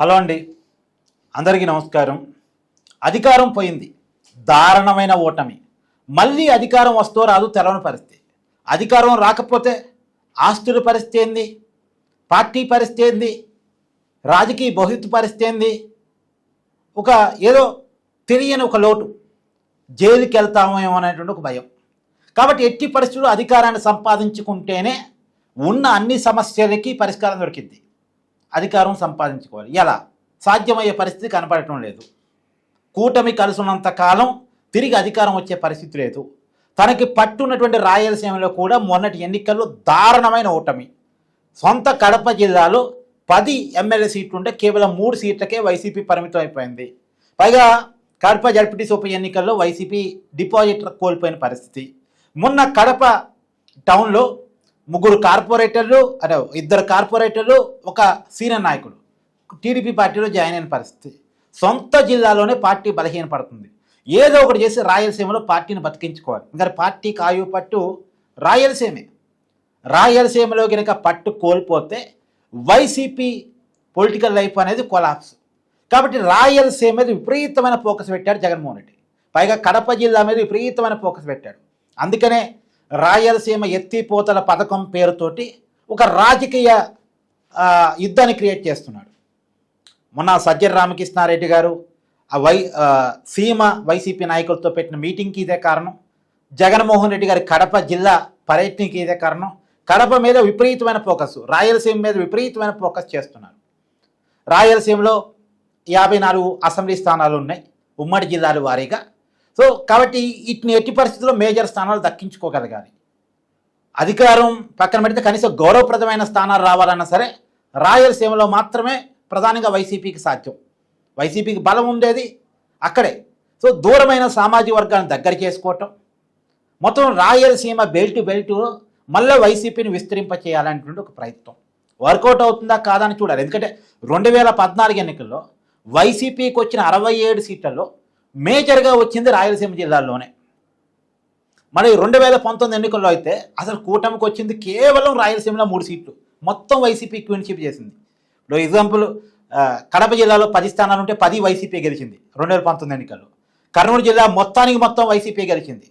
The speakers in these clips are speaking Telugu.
హలో అండి, అందరికీ నమస్కారం. అధికారం పోయింది, దారుణమైన ఓటమి. మళ్ళీ అధికారం వస్తో రాదు తెలవని పరిస్థితి. అధికారం రాకపోతే ఆస్తుల పరిస్థితి ఏంది, పార్టీ పరిస్థితి ఏంది, రాజకీయ భవిష్యత్తు పరిస్థితి ఏంది, ఒక ఏదో తెలియని ఒక లోటు, జైలుకి వెళ్తామేమో అనేటువంటి ఒక భయం. కాబట్టి ఎట్టి పరిస్థితుల్లో అధికారాన్ని సంపాదించుకుంటేనే ఉన్న అన్ని సమస్యలకి పరిష్కారం దొరికింది. అధికారం సంపాదించుకోవాలి. ఎలా సాధ్యమయ్యే పరిస్థితి కనపడటం లేదు. కూటమి కలుసున్నంత కాలం తిరిగి అధికారం వచ్చే పరిస్థితి లేదు. తనకి పట్టున్నటువంటి రాయలసీమలో కూడా మొన్నటి ఎన్నికల్లో దారుణమైన ఓటమి. సొంత కడప జిల్లాలో 10 ఎమ్మెల్యే సీట్లు ఉంటే కేవలం 3 సీట్లకే వైసీపీ పరిమితం అయిపోయింది. పైగా కడప జడ్పీటీసీ ఉప ఎన్నికల్లో వైసీపీ డిపాజిట్ కోల్పోయిన పరిస్థితి. మొన్న కడప టౌన్లో 3 కార్పొరేటర్లు, 2 కార్పొరేటర్లు, ఒక సీనియర్ నాయకుడు టీడీపీ పార్టీలో జాయిన్ అయిన పరిస్థితి. సొంత జిల్లాలోనే పార్టీ బలహీనపడుతుంది. ఏదో ఒకటి చేసి రాయలసీమలో పార్టీని బతికించుకోవాలి. ఇంకా పార్టీకి ఆయు పట్టు రాయలసీమే. రాయలసీమలో కనుక పట్టు కోల్పోతే వైసీపీ పొలిటికల్ లైఫ్ అనేది కొలాప్స్. కాబట్టి రాయలసీమ మీద విపరీతమైన ఫోకస్ పెట్టాడు జగన్మోహన్ రెడ్డి. పైగా కడప జిల్లా మీద విపరీతమైన ఫోకస్ పెట్టాడు. అందుకనే రాయలసీమ ఎత్తిపోతల పథకం పేరుతోటి ఒక రాజకీయ యుద్ధాన్ని క్రియేట్ చేస్తున్నాడు. మొన్న సజ్జల రామకృష్ణారెడ్డి గారు సీమ వైసీపీ నాయకులతో పెట్టిన మీటింగ్కి ఇదే కారణం. జగన్మోహన్ రెడ్డి గారి కడప జిల్లా పర్యటనకి ఇదే కారణం. కడప మీద విపరీతమైన ఫోకస్, రాయలసీమ మీద విపరీతమైన ఫోకస్ చేస్తున్నారు. రాయలసీమలో 54 అసెంబ్లీ స్థానాలు ఉన్నాయి ఉమ్మడి జిల్లాల వారీగా. సో కాబట్టి వీటిని ఎట్టి పరిస్థితుల్లో మేజర్ స్థానాలు దక్కించుకోగలగాలి. అధికారం పక్కన పెడితే కనీసం గౌరవప్రదమైన స్థానాలు రావాలన్నా సరే రాయలసీమలో మాత్రమే ప్రధానంగా వైసీపీకి సాధ్యం. వైసీపీకి బలం ఉండేది అక్కడే. సో దూరమైన సామాజిక వర్గాన్ని దగ్గర చేసుకోవటం, మొత్తం రాయలసీమ బెల్ట్ మళ్ళీ వైసీపీని విస్తరింప చేయాలనేటువంటి ఒక ప్రయత్నం. వర్కౌట్ అవుతుందా కాదని చూడాలి. ఎందుకంటే 2014 ఎన్నికల్లో వైసీపీకి వచ్చిన 67 సీట్లలో మేజర్గా వచ్చింది రాయలసీమ జిల్లాల్లోనే. మరి 2019 ఎన్నికల్లో అయితే అసలు కూటమికి వచ్చింది కేవలం రాయలసీమలో 3 సీట్లు. మొత్తం వైసీపీ క్వీన్షిప్ చేసింది. ఇప్పుడు ఎగ్జాంపుల్ కడప జిల్లాలో 10 స్థానాలు ఉంటే 10 వైసీపీ గెలిచింది 2019 ఎన్నికల్లో. కర్నూలు జిల్లా మొత్తం వైసీపీ గెలిచింది.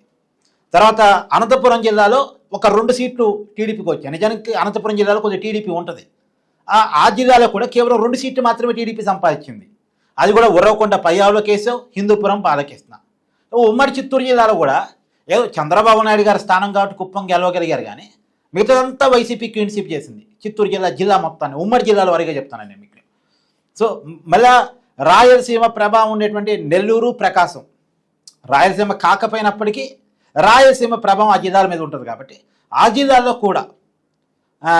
తర్వాత అనంతపురం జిల్లాలో ఒక 2 సీట్లు టీడీపీకి వచ్చాయి. నిజానికి అనంతపురం జిల్లాలో కొద్దిగా టీడీపీ ఉంటుంది. ఆ జిల్లాలో కూడా కేవలం 2 సీట్లు మాత్రమే టీడీపీ సంపాదించింది. అది కూడా ఉరవకొండ పయ్యావుల కేసు, హిందూపురం బాలకృష్ణ. ఉమ్మడి చిత్తూరు జిల్లాలో కూడా ఏదో చంద్రబాబు నాయుడు గారి స్థానం కాబట్టి కుప్పం గెలవగలిగారు, కానీ మిగతాదంతా వైసీపీ క్లీన్షిప్ చేసింది. చిత్తూరు జిల్లా మొత్తాన్ని, ఉమ్మడి జిల్లాల వరకు చెప్తాను నేను మీకు. సో మళ్ళా రాయలసీమ ప్రభావం ఉండేటువంటి నెల్లూరు, ప్రకాశం, రాయలసీమ కాకపోయినప్పటికీ రాయలసీమ ప్రభావం ఆ జిల్లాల మీద ఉంటుంది. కాబట్టి ఆ జిల్లాలో కూడా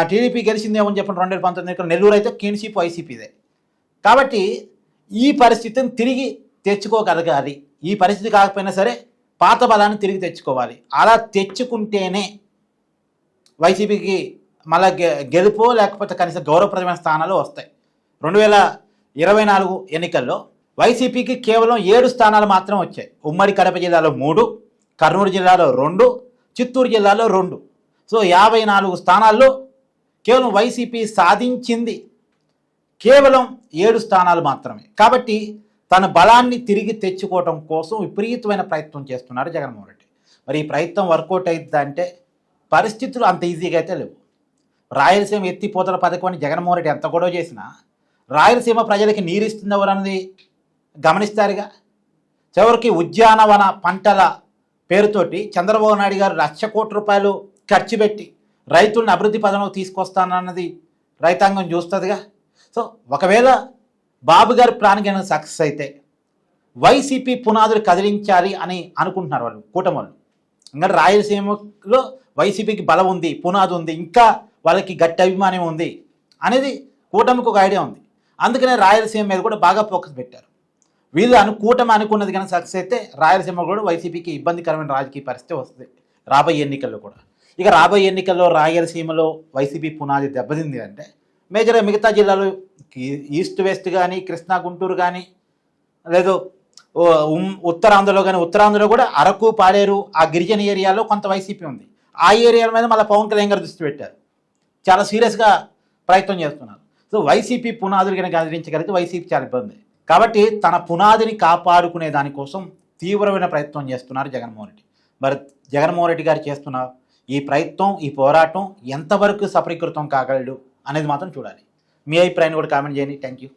టీడీపీ గెలిచిందేమని చెప్పండి 2019 ఎన్నికల్లో. నెల్లూరు అయితే క్లీన్షిప్ వైసీపీదే. కాబట్టి ఈ పరిస్థితిని తిరిగి తెచ్చుకోగలగాలి. ఈ పరిస్థితి కాకపోయినా సరే పాత బలాన్ని తిరిగి తెచ్చుకోవాలి. అలా తెచ్చుకుంటేనే వైసీపీకి మళ్ళా గెలుపో లేకపోతే కనీసం గౌరవప్రదమైన స్థానాలు వస్తాయి. 2024 ఎన్నికల్లో వైసీపీకి కేవలం 7 స్థానాలు మాత్రం వచ్చాయి. ఉమ్మడి కడప జిల్లాలో 3, కర్నూలు జిల్లాలో 2, చిత్తూరు జిల్లాలో 2. సో 54 స్థానాల్లో కేవలం వైసీపీ సాధించింది కేవలం 7 స్థానాలు మాత్రమే. కాబట్టి తన బలాన్ని తిరిగి తెచ్చుకోవడం కోసం విపరీతమైన ప్రయత్నం చేస్తున్నారు జగన్మోహన్ రెడ్డి. మరి ఈ ప్రయత్నం వర్కౌట్ అవుతుందంటే పరిస్థితులు అంత ఈజీగా అయితే లేవు. రాయలసీమ ఎత్తిపోతల పథకం అని జగన్మోహన్ రెడ్డి ఎంత గొడవ చేసినా రాయలసీమ ప్రజలకి నీరు ఇస్తుంది ఎవరన్నది గమనిస్తారుగా. చివరికి ఉద్యానవన పంటల పేరుతోటి చంద్రబాబు నాయుడు గారు 1,00,000 కోట్ల రూపాయలు ఖర్చు పెట్టి రైతులను అభివృద్ధి పదంలో తీసుకొస్తానన్నది రైతాంగం చూస్తుందిగా. సో ఒకవేళ బాబు గారి ప్లాన్ కనుక సక్సెస్ అయితే వైసీపీ పునాదులు కదిలించాలి అని అనుకుంటున్నారు వాళ్ళు, కూటమి వాళ్ళు. ఇంకా రాయలసీమలో వైసీపీకి బలం ఉంది, పునాది ఉంది, ఇంకా వాళ్ళకి గట్టి అభిమానం ఉంది అనేది కూటమికి ఒక ఐడియా ఉంది. అందుకనే రాయలసీమ మీద కూడా బాగా ఫోకస్ పెట్టారు. వీళ్ళు కూటమి అనుకున్నది కనుక సక్సెస్ అయితే రాయలసీమ కూడా వైసీపీకి ఇబ్బందికరమైన రాజకీయ పరిస్థితి వస్తుంది రాబోయే ఎన్నికల్లో కూడా. ఇక రాబోయే ఎన్నికల్లో రాయలసీమలో వైసీపీ పునాది దెబ్బతింది అంటే మేజర్గా మిగతా జిల్లాలు ఈస్ట్ వెస్ట్ కానీ, కృష్ణా గుంటూరు కానీ, లేదు ఉత్తరాంధ్రలో కానీ, ఉత్తరాంధ్రలో కూడా అరకు, పాడేరు, ఆ గిరిజన ఏరియాలో కొంత వైసీపీ ఉంది. ఆ ఏరియాల మీద మళ్ళీ పవన్ కళ్యాణ్ గారు దృష్టి పెట్టారు. చాలా సీరియస్గా ప్రయత్నం చేస్తున్నారు. సో వైసీపీ పునాదులు కనుక కదిలించగలిగితే వైసీపీ చాలా ఇబ్బంది. కాబట్టి తన పునాదిని కాపాడుకునే దానికోసం తీవ్రమైన ప్రయత్నం చేస్తున్నారు జగన్మోహన్ రెడ్డి. మరి జగన్మోహన్ రెడ్డి గారు చేస్తున్న ఈ ప్రయత్నం, ఈ పోరాటం ఎంతవరకు సఫలీకృతం కాగలడు అనేది మాత్రం చూడాలి. మీ అభిప్రాయాన్ని కూడా కామెంట్ చేయండి. Thank you.